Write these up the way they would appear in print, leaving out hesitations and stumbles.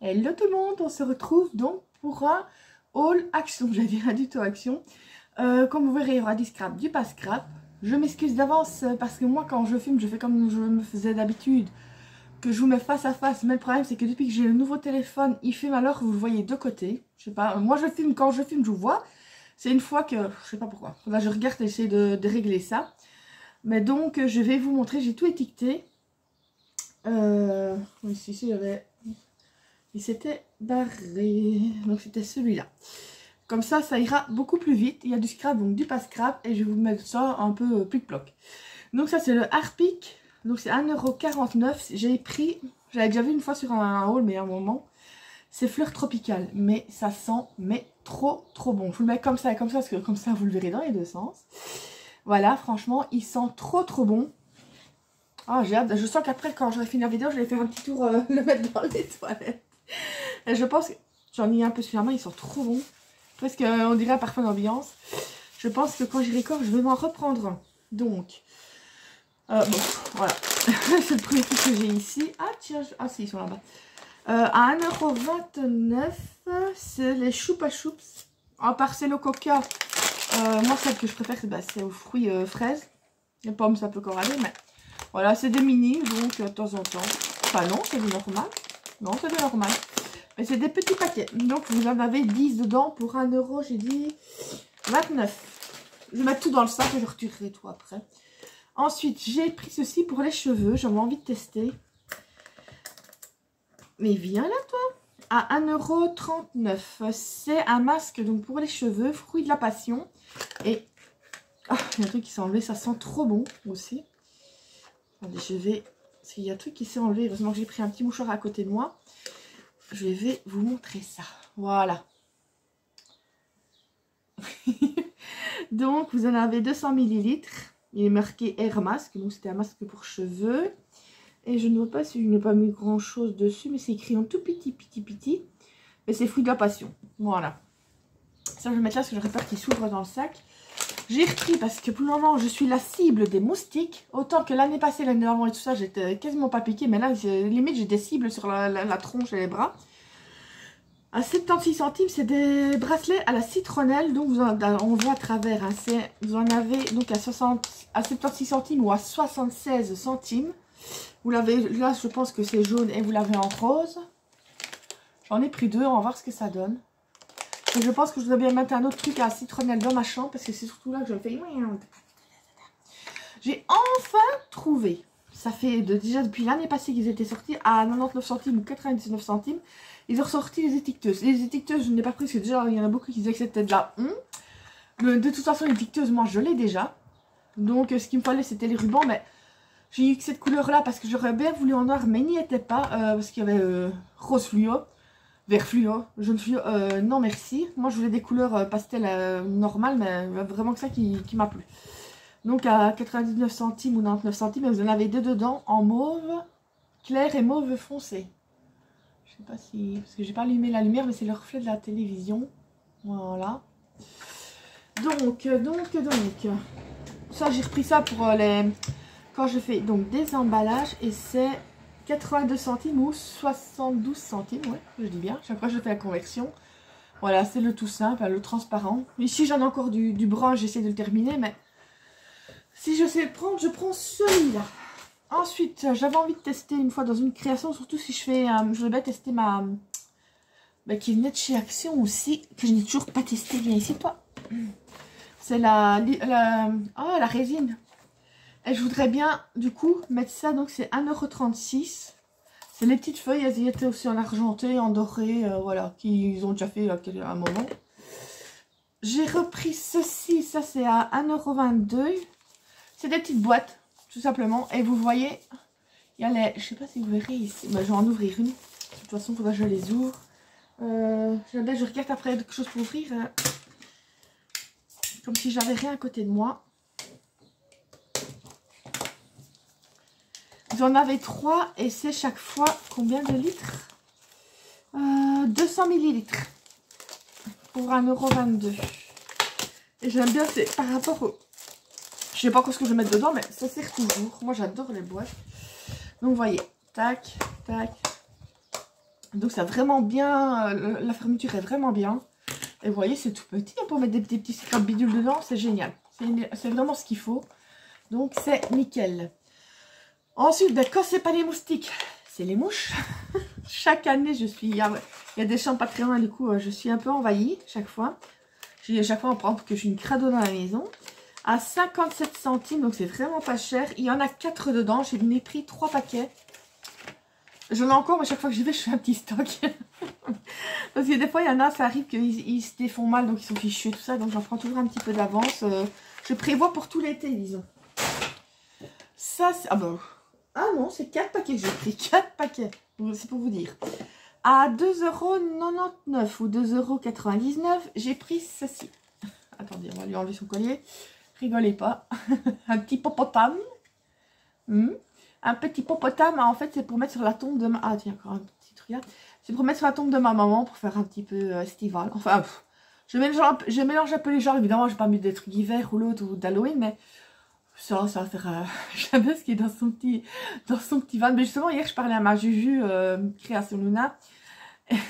Hello tout le monde, on se retrouve donc pour un haul action, j'allais dire un tuto action. Comme vous verrez, il y aura du scrap, du pas scrap. Je m'excuse d'avance parce que moi quand je filme, je fais comme je me faisais d'habitude, que je vous mets face à face. Mais le problème c'est que depuis que j'ai le nouveau téléphone, il filme alors vous le voyez de côté. Je sais pas, moi je filme, quand je filme je vous vois. C'est une fois que, je sais pas pourquoi, là je regarde et j'essaie de régler ça. Mais donc je vais vous montrer, j'ai tout étiqueté. Ici j'avais... Il s'était barré, donc c'était celui-là. Comme ça ira beaucoup plus vite. Il y a du scrap, donc du pas scrap, et je vais vous mettre ça un peu plic-ploc. Donc ça c'est le Harpic, donc c'est 1,49 €. J'ai pris, j'avais déjà vu une fois sur un haul, mais à un moment, c'est fleurs tropicales, mais ça sent trop bon. Je vous le mets comme ça et comme ça, parce que comme ça vous le verrez dans les deux sens. Voilà, franchement, il sent trop bon. Ah, j'ai hâte, je sens qu'après quand j'aurai fini la vidéo, je vais faire un petit tour, le mettre dans les toilettes. Et je pense que j'en ai un peu sur la main, ils sont trop bons. Presque on dirait un parfum d'ambiance. Je pense que quand j'y récord, je vais m'en reprendre un. Donc, bon, voilà. C'est le premier truc que j'ai ici. Ah tiens, ah si, ils sont là-bas. À 1,29 €, c'est les Choupa Choups. À part c'est le coca. Moi, celle que je préfère, c'est aux fruits fraises. Les pommes, ça peut encore aller, mais voilà, c'est des mini, donc de temps en temps. Enfin non, c'est du normal. Non, c'est du normal. Mais c'est des petits paquets. Donc, vous en avez 10 dedans pour 1 €, j'ai dit 29. Je vais mettre tout dans le sac et je retirerai tout après. Ensuite, j'ai pris ceci pour les cheveux. J'avais envie de tester. Mais viens là, toi. À 1,39 €. C'est un masque donc pour les cheveux, fruit de la passion. Et ah, il y a un truc qui s'est enlevé. Ça sent trop bon aussi. Attendez, je vais... Parce qu'il y a un truc qui s'est enlevé. Heureusement que j'ai pris un petit mouchoir à côté de moi. Je vais vous montrer ça. Voilà. Donc, vous en avez 200 ml. Il est marqué Air Mask. Donc, c'était un masque pour cheveux. Et je ne vois pas si je n'ai pas mis grand chose dessus. Mais c'est écrit en tout petit. Et c'est fruit de la passion. Voilà. Ça, je vais mettre là parce que j'aurais peur qu'il s'ouvre dans le sac. J'ai repris parce que pour le moment, je suis la cible des moustiques. Autant que l'année passée, l'année d'avant et tout ça, j'étais quasiment pas piquée. Mais là, limite, j'ai des cibles sur la tronche et les bras. À 76 centimes, c'est des bracelets à la citronnelle. Donc, on voit à travers. Hein, vous en avez donc à 76 centimes ou à 76 centimes. Vous l'avez, là, je pense que c'est jaune et vous l'avez en rose. J'en ai pris deux. On va voir ce que ça donne. Et je pense que je dois bien mettre un autre truc à la citronnelle dans ma chambre parce que c'est surtout là que je le fais. J'ai enfin trouvé. Ça fait déjà depuis l'année passée qu'ils étaient sortis à 99 centimes ou 99 centimes. Ils ont ressorti les étiqueteuses. Les étiqueteuses, je ne l'ai pas pris parce que déjà il y en a beaucoup qui disaient que c'était de la honte. De toute façon, les étiqueteuses, moi je l'ai déjà. Donc ce qu'il me fallait c'était les rubans. Mais j'ai eu que cette couleur là parce que j'aurais bien voulu en noir, mais il n'y était pas. Parce qu'il y avait rose fluo. Vert fluo, jaune fluo, non merci. Moi je voulais des couleurs pastel normales, mais vraiment que ça qui m'a plu. Donc à 99 centimes ou 99 centimes, vous en avez deux dedans en mauve clair et mauve foncé. Je sais pas si... parce que j'ai pas allumé la lumière, mais c'est le reflet de la télévision. Voilà. Donc. Ça j'ai repris ça pour les... Quand je fais donc des emballages et c'est... 82 centimes ou 72 centimes, ouais, je dis bien. Chaque fois je fais la conversion. Voilà, c'est le tout simple, le transparent. Ici j'en ai encore du brun, j'essaie de le terminer, mais si je sais le prendre, je prends celui-là. Ensuite, j'avais envie de tester une fois dans une création, surtout si je fais, je vais tester ma... qui venait de chez Action aussi, que je n'ai toujours pas testé. Viens ici toi. C'est la résine. Et je voudrais bien, du coup, mettre ça. Donc, c'est 1,36 €. C'est les petites feuilles. Elles y étaient aussi en argenté, en doré. Voilà, qu'ils ont déjà fait à un moment. J'ai repris ceci. Ça, c'est à 1,22 €. C'est des petites boîtes, tout simplement. Et vous voyez, il y a les... Je sais pas si vous verrez ici. Bah, je vais en ouvrir une. De toute façon, il faudra que je les ouvre. Je regarde après quelque chose pour ouvrir. Comme si j'avais rien à côté de moi. Vous en avez 3 et c'est chaque fois combien de litres 200 ml pour 1,22 €. Et j'aime bien, c'est par rapport au... Je sais pas encore ce que je vais mettre dedans, mais ça sert toujours. Moi j'adore les boîtes. Donc vous voyez, tac, tac. Donc ça vraiment bien, la fermeture est vraiment bien. Et vous voyez, c'est tout petit, on peut mettre des petits scraps bidules dedans, c'est génial. C'est vraiment ce qu'il faut. Donc c'est nickel. Ensuite, ben, quand c'est pas les moustiques, c'est les mouches. Chaque année, il y a des champs pas très loin, du coup, je suis un peu envahie chaque fois. Chaque fois, on prend que j'ai une crado dans la maison. À 57 centimes, donc c'est vraiment pas cher. Il y en a 4 dedans, j'ai pris 3 paquets. J'en ai encore, mais chaque fois que j'y vais, je fais un petit stock. Parce que des fois, il y en a, ça arrive qu'ils se défont mal, donc ils sont fichus et tout ça. Donc j'en prends toujours un petit peu d'avance. Je prévois pour tout l'été, disons. Ça, c'est... Ah non, c'est 4 paquets que j'ai pris. 4 paquets, c'est pour vous dire. À 2,99 € ou 2,99 €, j'ai pris ceci. Attendez, on va lui enlever son collier. Rigolez pas. Un petit popotame. Un petit popotame, en fait, c'est pour mettre sur la tombe de ma... Ah, tiens, encore un petit truc là. C'est pour mettre sur la tombe de ma maman, pour faire un petit peu estival. Enfin, je mélange un peu les genres. Évidemment, je n'ai pas mis des trucs d'hiver ou l'autre, ou d'Halloween, mais ça va faire... J'aime ce qui est dans son petit van. Mais justement, hier, je parlais à ma Juju, Création Luna.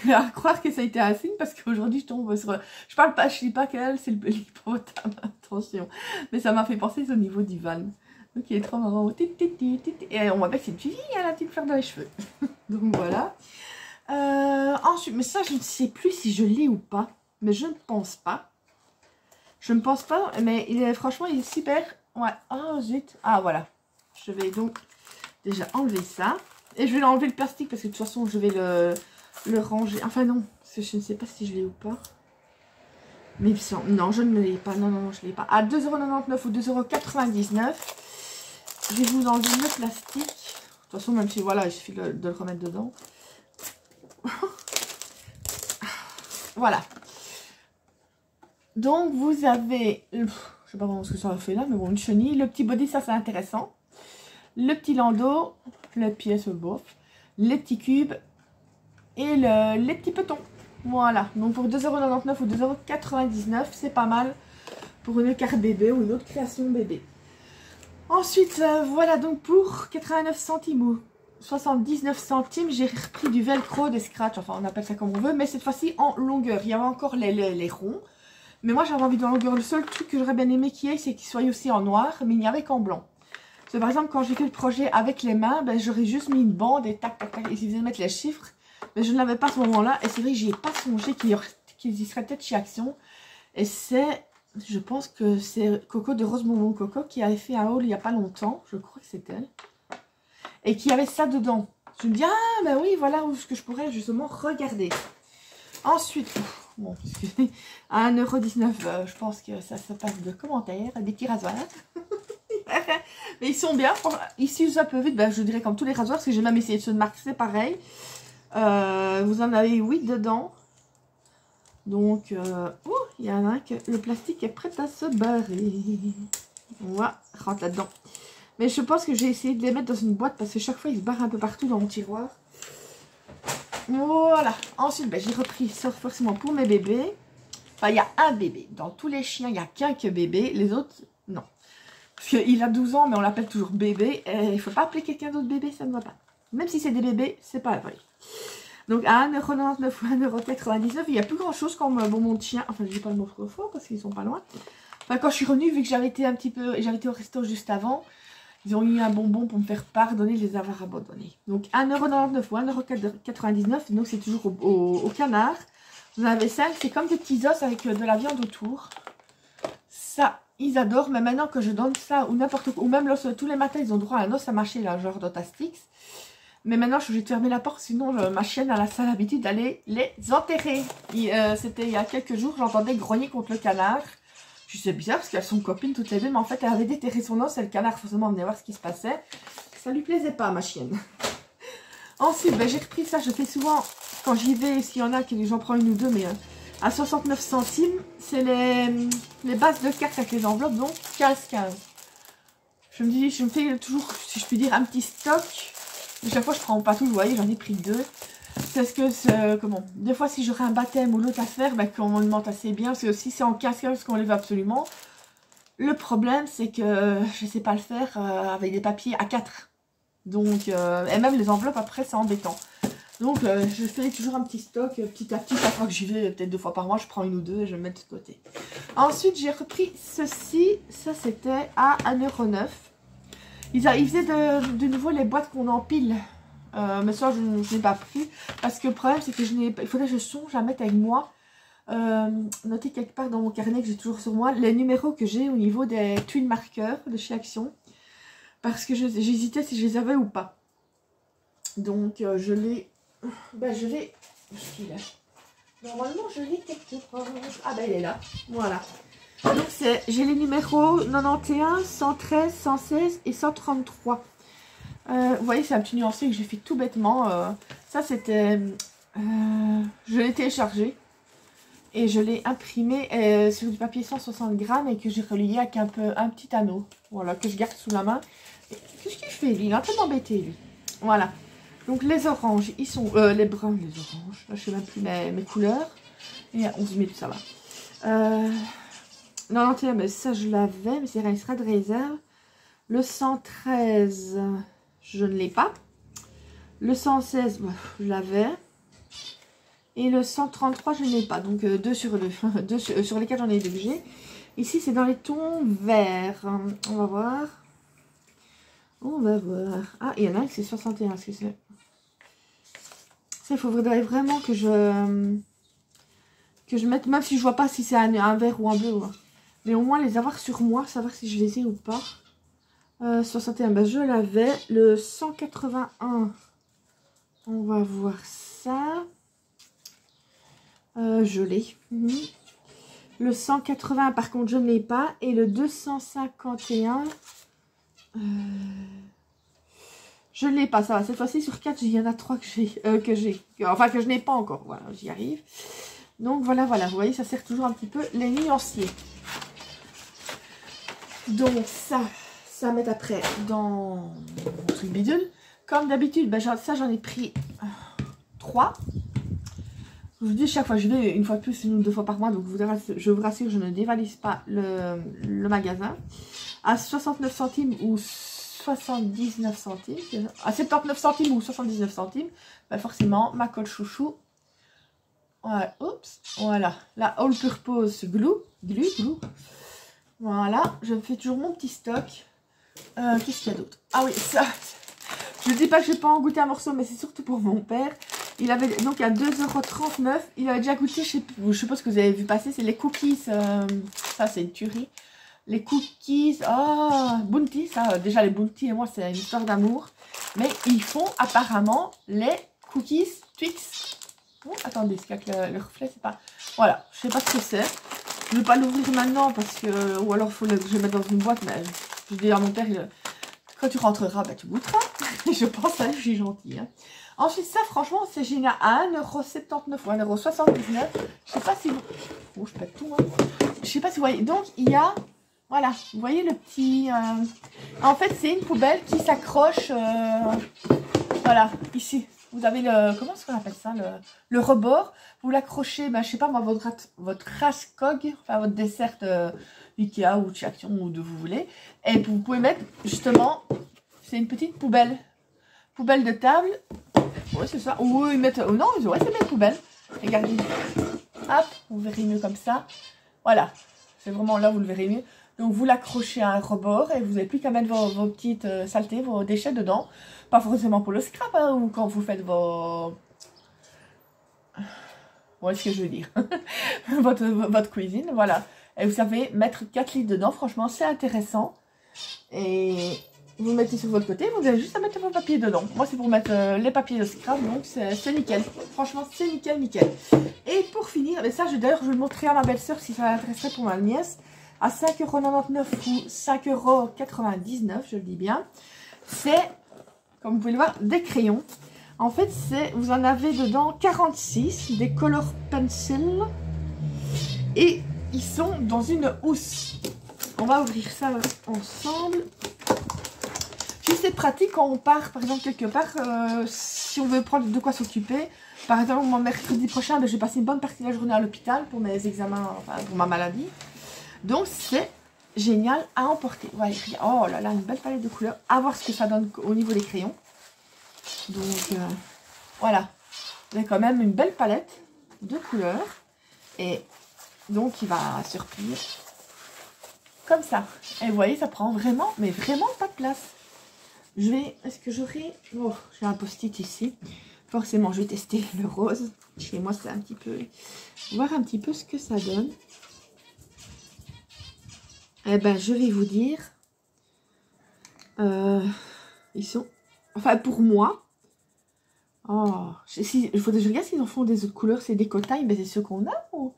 Et à croire que ça a été un signe, parce qu'aujourd'hui, je tombe sur... Je dis pas qu'elle, c'est le hippopotame, attention. Mais ça m'a fait penser au niveau du van. Donc il est trop marrant. Et on voit bien que c'est une fille, elle a la petite fleur dans les cheveux. Donc voilà. Ensuite, mais ça je ne sais plus si je l'ai ou pas. Mais je ne pense pas. Je ne pense pas. Mais franchement il est super. Ouais. Oh zut. Ah voilà. Je vais donc déjà enlever ça. Et je vais enlever le plastique parce que de toute façon je vais le ranger. Enfin non. Parce que je ne sais pas si je l'ai ou pas. Mais non, je ne l'ai pas. Non, non, non, je ne l'ai pas. À 2,99 € ou 2,99 €. Je vais vous enlever le plastique. De toute façon, même si voilà, il suffit de le remettre dedans. Voilà. Donc, vous avez... Je sais pas vraiment ce que ça fait là, mais bon, une chenille. Le petit body, ça c'est intéressant. Le petit landau. Les pièces bof. Les petits cubes. Et les petits petons. Voilà. Donc, pour 2,99 € ou 2,99 €, c'est pas mal. Pour une carte bébé ou une autre création bébé. Ensuite, voilà donc pour 89 centimes ou 79 centimes, j'ai repris du velcro, des scratchs, enfin on appelle ça comme on veut, mais cette fois-ci en longueur. Il y avait encore les ronds, mais moi j'avais envie de longueur. Le seul truc que j'aurais bien aimé qu'il y ait, c'est qu'il soit aussi en noir, mais il n'y avait qu'en blanc. Parce que, par exemple, quand j'ai fait le projet avec les mains, ben, j'aurais juste mis une bande et tac, tac, tac, il suffisait de mettre les chiffres. Mais je ne l'avais pas à ce moment-là, et c'est vrai que j'y ai pas songé qu'il y serait peut-être chez Action. Et c'est... Je pense que c'est Coco de Rose Bonbon Coco qui avait fait un haul il n'y a pas longtemps. Je crois que c'est elle. Et qui avait ça dedans. Je me dis, ah ben oui, voilà où ce que je pourrais justement regarder. Ensuite, bon, excusez, à 1,19 €, je pense que ça passe de commentaires, des petits rasoirs. Mais ils sont bien. Ils s'usent un peu vite, ben, je dirais comme tous les rasoirs, parce que j'ai même essayé de ceux de marque, c'est pareil. Vous en avez 8 dedans. Donc, il y en a un que le plastique est prêt à se barrer. Voilà, rentre là-dedans. Mais je pense que j'ai essayé de les mettre dans une boîte parce que chaque fois, ils se barrent un peu partout dans mon tiroir. Voilà. Ensuite, ben, j'ai repris ça forcément pour mes bébés. Enfin, il y a un bébé. Dans tous les chiens, il n'y a qu'un que bébé. Les autres, non. Parce qu'il a 12 ans, mais on l'appelle toujours bébé. Et il ne faut pas appeler quelqu'un d'autre bébé, ça ne va pas. Même si c'est des bébés, c'est pas vrai. Donc à 1,99 € ou 1,99 €, il n'y a plus grand chose comme mon chien. Enfin, je dis pas le mot trop fort parce qu'ils sont pas loin. Enfin, quand je suis revenue, vu que j'avais été j'avais été au resto juste avant, ils ont eu un bonbon pour me faire pardonner de les avoir abandonnés. Donc 1,99 € ou 1,99 €, donc c'est toujours au canard. Vous en avez 5, c'est comme des petits os avec de la viande autour. Ça, ils adorent, mais maintenant que je donne ça ou n'importe quoi, ou même l'os, tous les matins, ils ont droit à un os à mâcher, là, genre d'Otastix. Mais maintenant, je suis obligée de fermer la porte, sinon ma chienne a la sale habitude d'aller les enterrer. C'était il y a quelques jours, j'entendais grogner contre le canard. Je sais bizarre parce qu'elles sont copines toutes les deux, mais en fait, elle avait déterré son os et le canard forcément venait voir ce qui se passait. Ça lui plaisait pas, ma chienne. Ensuite, ben, j'ai repris ça, je fais souvent, quand j'y vais, s'il y en a, j'en prends une ou deux, mais à 69 centimes, c'est les bases de cartes avec les enveloppes, donc 15,15 €. Je me dis, je me fais toujours, si je puis dire, un petit stock. Et chaque fois, je prends pas tout, vous voyez, j'en ai pris 2. Parce que, comment, des fois, si j'aurais un baptême ou l'autre à faire, ben, qu'on alimente assez bien. Parce que si c'est en 15 parce qu'on les veut absolument. Le problème, c'est que je sais pas le faire avec des papiers A4. Donc, et même les enveloppes, après, c'est embêtant. Donc je fais toujours un petit stock petit à petit. Chaque fois que j'y vais, peut-être 2 fois par mois, je prends une ou deux et je le mets de côté. Ensuite j'ai repris ceci. Ça c'était à 1,09 €. Ils faisaient de nouveau les boîtes qu'on empile. Mais ça je n'ai pas pris. Parce que le problème c'est que il faudrait que je songe à mettre avec moi. Noter quelque part dans mon carnet que j'ai toujours sur moi. Les numéros que j'ai au niveau des twin marqueurs de chez Action. Parce que j'hésitais si je les avais ou pas. Donc je les... Ben je vais... Normalement je l'ai quelque part. Ah ben il est là. Voilà. Donc j'ai les numéros 91, 113, 116 et 133. Vous voyez c'est un petit nuancé que j'ai fait tout bêtement. Ça c'était... je l'ai téléchargé. Et je l'ai imprimé sur du papier 160 grammes et que j'ai relié avec un petit anneau. Voilà, que je garde sous la main. Qu'est-ce qu'il fait lui? Il est en train de m'embêter lui. Voilà. Donc les oranges, ils sont... les bruns, les oranges. Là, je sais même plus mes couleurs. Et à 11 000, ça va. 91, mais ça je l'avais, mais c'est un extrait de réserve. Le 113, je ne l'ai pas. Le 116, bah, je l'avais. Et le 133, je n'ai pas. Donc 2 sur 2. Sur lesquels j'en ai 2 que j'ai. Ici, c'est dans les tons verts. On va voir. On va voir. Ah, il y en a un qui c'est 61. Ça, il faudrait vraiment que je mette, même si je vois pas si c'est un vert ou un bleu. Hein. Mais au moins les avoir sur moi, savoir si je les ai ou pas. 61, ben je l'avais. Le 181, on va voir ça. Je l'ai. Le 180 par contre je ne l'ai pas. Et le 251 je ne l'ai pas. Ça va, cette fois-ci sur 4 il y en a 3 que j'ai enfin que je n'ai pas encore. Voilà, j'y arrive. Donc voilà, vous voyez ça sert toujours un petit peu les nuanciers. Donc ça met après dans mon truc bidule. Comme d'habitude, ben, ça j'en ai pris 3. Je vous dis, chaque fois je vais, une fois de plus, une ou 2 fois par mois. Donc je vous rassure, je ne dévalise pas le magasin. À 69 centimes ou 79 centimes. À 79 centimes ou 79 centimes. Ben forcément, ma colle chouchou. Ouais, oups, voilà. La All Purpose Glue. Voilà, je me fais toujours mon petit stock. Qu'est-ce qu'il y a d'autre? Ah oui, ça. Je ne dis pas que je n'ai pas en goûté un morceau, mais c'est surtout pour mon père. Il avait donc à 2,39 €. Il avait déjà goûté, je sais pas ce que vous avez vu passer, c'est les cookies. Ça, c'est une tuerie. Les cookies, Bounty. Ça, déjà, les Bounty et moi, c'est une histoire d'amour. Mais ils font apparemment les cookies Twix. Oh, attendez, c'est que le reflet, c'est pas... Voilà, je sais pas ce que c'est. Je ne vais pas l'ouvrir maintenant parce que... Ou alors, il faut que je le mette dans une boîte. Mais je dis à mon père, quand tu rentreras, bah, tu goûteras. Je pense à lui, je suis gentille. Hein. Ensuite, ça, franchement, c'est génial. À 1,79 € ou 1,79 €. Je sais pas si vous... Oh, je pète tout. Hein. Je sais pas si vous voyez. Donc, il y a... Voilà, vous voyez le petit... En fait, c'est une poubelle qui s'accroche... Voilà, ici. Vous avez le... Comment est-ce qu'on appelle ça? Le rebord. Vous l'accrochez, ben, je sais pas moi, votre Raskog, enfin votre dessert Ikea ou chez Action ou de vous voulez. Et vous pouvez mettre, justement, c'est une petite poubelle. Poubelle de table. Ouais, c'est ça. Ou ils mettent... non, ouais, c'est bien une poubelle. Regardez. Hop, vous verrez mieux comme ça. Voilà. C'est vraiment là, vous le verrez mieux. Donc, vous l'accrochez à un rebord et vous n'avez plus qu'à mettre vos petites saletés, vos déchets dedans. Pas forcément pour le scrap, hein, ou quand vous faites vos... Voilà ce que je veux dire. votre cuisine, voilà. Et vous savez mettre 4 litres dedans. Franchement, c'est intéressant. Et vous mettez sur votre côté. Vous avez juste à mettre vos papiers dedans. Moi, c'est pour mettre les papiers de scrap. Donc, c'est nickel. Franchement, c'est nickel, nickel. Et pour finir, mais ça, d'ailleurs, je vais le montrer à ma belle-sœur si ça l'intéresserait pour ma nièce. À 5,99 € ou 5,99 €, je le dis bien. C'est, comme vous pouvez le voir, des crayons. En fait, vous en avez dedans 46, des color pencils. Et ils sont dans une housse. On va ouvrir ça ensemble. Puis c'est pratique quand on part, par exemple, quelque part, si on veut prendre de quoi s'occuper. Par exemple, moi, mercredi prochain, ben, je vais passer une bonne partie de la journée à l'hôpital pour mes examens, enfin, pour ma maladie. Donc, c'est génial à emporter. Ouais, oh là là, une belle palette de couleurs. À voir ce que ça donne au niveau des crayons. Donc, voilà. Vous avez quand même une belle palette de couleurs. Et donc, il va se replier comme ça. Et vous voyez, ça prend vraiment, mais vraiment pas de place. Je vais... Est-ce que j'aurai... Oh, j'ai un post-it ici. Forcément, je vais tester le rose. Chez moi, c'est un petit peu... Voir un petit peu ce que ça donne. Eh ben, je vais vous dire... ils sont... Enfin, pour moi... Oh, il faudrait que je regarde s'ils en font des autres couleurs. C'est des cotailles, mais c'est ceux qu'on a ou...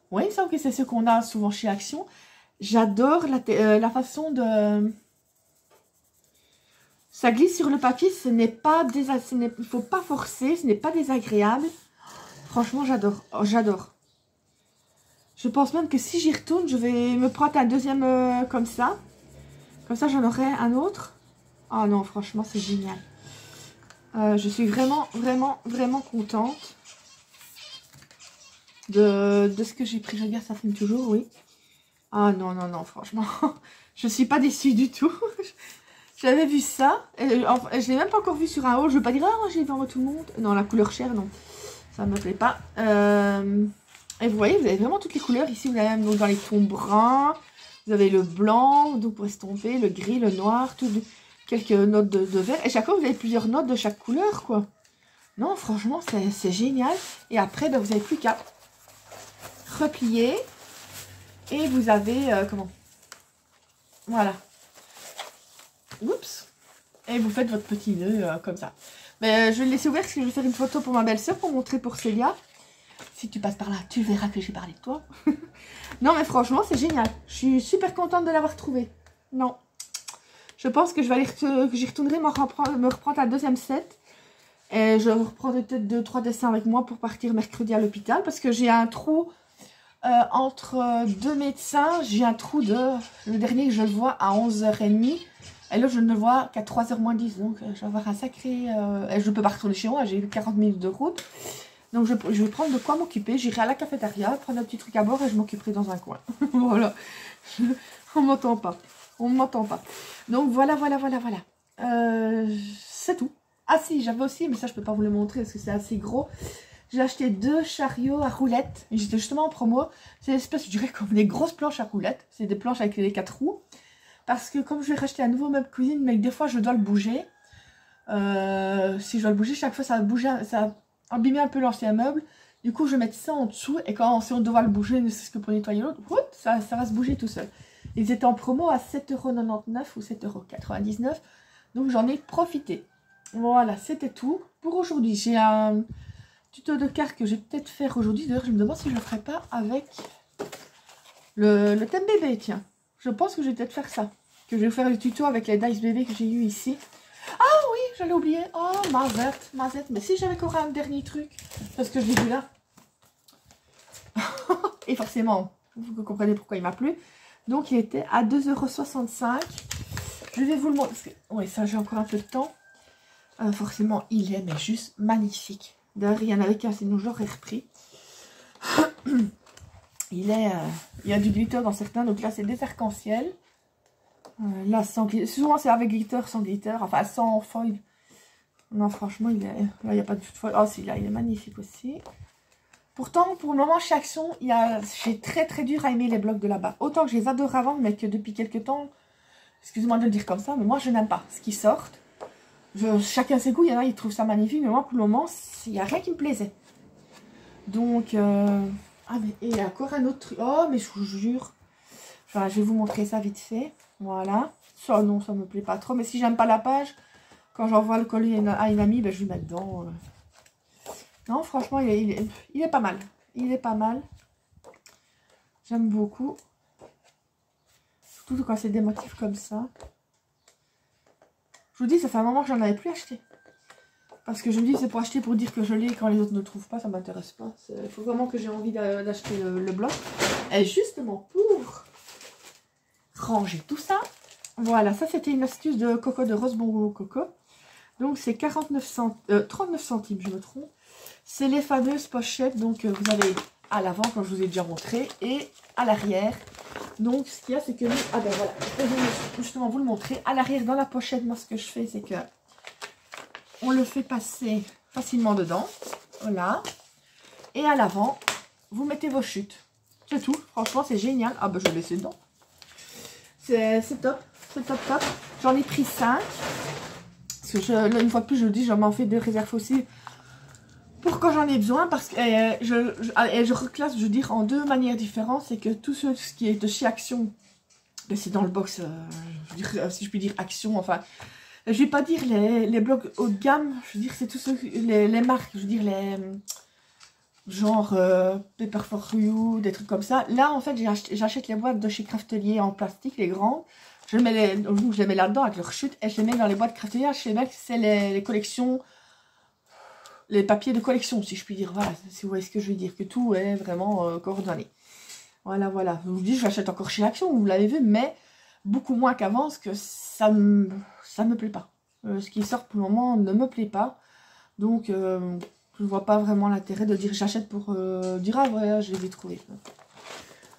Oui, il me semble que c'est ceux qu'on a souvent chez Action. J'adore la façon de... Ça glisse sur le papier, ce n'est pas il ne faut pas forcer, ce n'est pas désagréable. Franchement, j'adore. Oh, j'adore. Je pense même que si j'y retourne, je vais me prendre un deuxième comme ça. Comme ça, j'en aurai un autre. Oh non, franchement, c'est génial. Je suis vraiment, vraiment, vraiment contente de ce que j'ai pris. Je regarde, ça filme toujours, oui. Ah non, non, non, franchement, je suis pas déçue du tout. J'avais vu ça, et je l'ai même pas encore vu sur un haul. Je veux pas dire, ah, j'ai vu en tout le monde. Non, la couleur chair, non, ça me plaît pas. Et vous voyez, vous avez vraiment toutes les couleurs. Ici, vous avez même donc, dans les tons bruns, vous avez le blanc, donc pour estomper, le gris, le noir, quelques notes de vert. Et chaque fois, vous avez plusieurs notes de chaque couleur, quoi. Non, franchement, c'est génial. Et après, ben, vous n'avez plus qu'à replier. Et vous avez, comment? Voilà. Oups. Et vous faites votre petit nœud comme ça. Mais je vais le laisser ouvert parce que je vais faire une photo pour ma belle-sœur pour montrer pour Célia. Si tu passes par là, tu verras que j'ai parlé de toi. Non, mais franchement, c'est génial. Je suis super contente de l'avoir trouvé. Non. Je pense que je vais aller que j'y retournerai me reprendre un deuxième set. Et je reprendrai peut-être 2-3 dessins avec moi pour partir mercredi à l'hôpital. Parce que j'ai un trou entre deux médecins. J'ai un trou de... Le dernier, je le vois à 11h30. Et là, je ne le vois qu'à 3h moins 10. Donc, je vais avoir un sacré... et je ne peux pas retourner chez moi. J'ai 40 minutes de route. Donc, je vais prendre de quoi m'occuper. J'irai à la cafétéria, prendre un petit truc à boire et je m'occuperai dans un coin. Voilà. On ne m'entend pas. On ne m'entend pas. Donc, voilà, voilà, voilà, voilà. C'est tout. Ah si, j'avais aussi, mais ça, je ne peux pas vous le montrer parce que c'est assez gros. J'ai acheté 2 chariots à roulettes. J'étais justement en promo. C'est une espèce, je dirais, comme des grosses planches à roulettes. C'est des planches avec les 4 roues. Parce que comme je vais racheter un nouveau meuble cuisine, mais que des fois, je dois le bouger. Si je dois le bouger, chaque fois, ça va bouger, ça va abîmer un peu l'ancien meuble. Du coup, je vais mettre ça en dessous. Et si on doit le bouger, ne serait-ce que pour nettoyer l'autre, ça va se bouger tout seul. Ils étaient en promo à 7,99 € ou 7,99 €. Donc, j'en ai profité. Voilà, c'était tout pour aujourd'hui. J'ai un tuto de cartes que je vais peut-être faire aujourd'hui. D'ailleurs, je me demande si je ne le ferai pas avec le thème bébé. Tiens, je pense que je vais peut-être faire ça. Que je vais faire le tuto avec les dice bébés que j'ai eu ici. Ah oui, j'allais oublier. Oh, mazette. Mais si j'avais encore un dernier truc, parce que je l'ai vu là. Et forcément, vous comprenez pourquoi il m'a plu. Donc, il était à 2,65 €. Je vais vous le montrer. Parce que, oui, ça, j'ai encore un peu de temps. Forcément, il est mais juste magnifique. D'ailleurs, il y en avait qu'un, sinon j'aurais repris. Il y a du glitter dans certains. Donc là, c'est des arcs-en-ciel. Là, sans glitter. Souvent, c'est avec glitter, sans glitter. Enfin, sans foil. Non, franchement, là, il n'y a pas de foil. Oh, si, là, il est magnifique aussi. Pourtant, pour le moment, chez Action, j'ai très très dur à aimer les blocs de là-bas. Autant que je les adore avant, mais que depuis quelques temps, excusez-moi de le dire comme ça, mais moi, je n'aime pas ce qui sortent. Chacun ses goûts, il y en a, ils trouvent ça magnifique, mais moi, pour le moment, il n'y a rien qui me plaisait. Donc, ah, mais il y a encore un autre truc. Oh, mais je vous jure. Enfin, je vais vous montrer ça vite fait. Voilà. Ça, non, ça me plaît pas trop. Mais si j'aime pas la page, quand j'envoie le colis à une amie, ben, je lui mets dedans. Non, franchement, il est pas mal. Il est pas mal. J'aime beaucoup. Surtout quand c'est des motifs comme ça. Je vous dis, ça fait un moment que j'en avais plus acheté. Parce que je me dis, c'est pour acheter pour dire que je l'ai quand les autres ne trouvent pas, ça m'intéresse pas. Il faut vraiment que j'ai envie d'acheter le bloc. Et justement, pour ranger tout ça, voilà, ça c'était une astuce de Coco de Rose Bonbon Coco. Donc c'est 39 centimes, je me trompe. C'est les fameuses pochettes, donc vous avez à l'avant, comme je vous ai déjà montré, et à l'arrière. Donc ce qu'il y a, c'est que... Ah ben voilà, je vais justement vous le montrer. À l'arrière, dans la pochette, moi ce que je fais, c'est que on le fait passer facilement dedans. Voilà. Et à l'avant, vous mettez vos chutes. C'est tout. Franchement, c'est génial. Ah, bah, je vais laisser dedans. C'est top. C'est top, top. J'en ai pris 5. Parce que, là, une fois de plus, je le dis, je m'en fais des réserves aussi pour quand j'en ai besoin. Parce que je reclasse, je veux dire, en 2 manières différentes. C'est que tout ce qui est de chez Action, c'est dans le box, je veux dire, si je puis dire Action, enfin... Je vais pas dire les blocs haut de gamme, je veux dire, c'est tout ce, les marques, je veux dire, les... genre Paper for You, des trucs comme ça. Là, en fait, j'achète les boîtes de chez Craftelier en plastique, les grandes. Je les mets là-dedans avec leur chute et je les mets dans les boîtes Craftelier. Je sais bien que c'est les collections, les papiers de collection, si je puis dire. Voilà, si vous voyez ce que je veux dire, que tout est vraiment coordonné. Voilà, voilà. Je vous dis, je l'achète encore chez Action, vous l'avez vu, mais beaucoup moins qu'avant, parce que ça me plaît pas. Ce qui sort pour le moment ne me plaît pas. Donc, je ne vois pas vraiment l'intérêt de dire j'achète pour dire ah voilà, je les ai trouvés.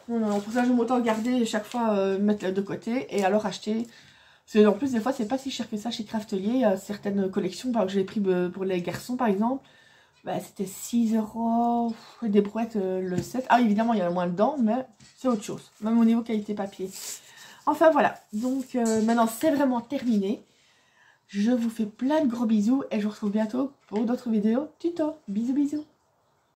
Non, non, pour ça, je vais autant garder chaque fois, mettre de côté et alors acheter. Parce que, en plus, des fois, c'est pas si cher que ça chez Craftelier. Certaines collections, par exemple, j'ai pris pour les garçons par exemple, bah, c'était 6 €. Des brouettes, le set. Ah, évidemment, il y en a moins dedans, mais c'est autre chose. Même au niveau qualité papier. Enfin, voilà. Donc, maintenant, c'est vraiment terminé. Je vous fais plein de gros bisous et je vous retrouve bientôt pour d'autres vidéos tuto. Bisous, bisous.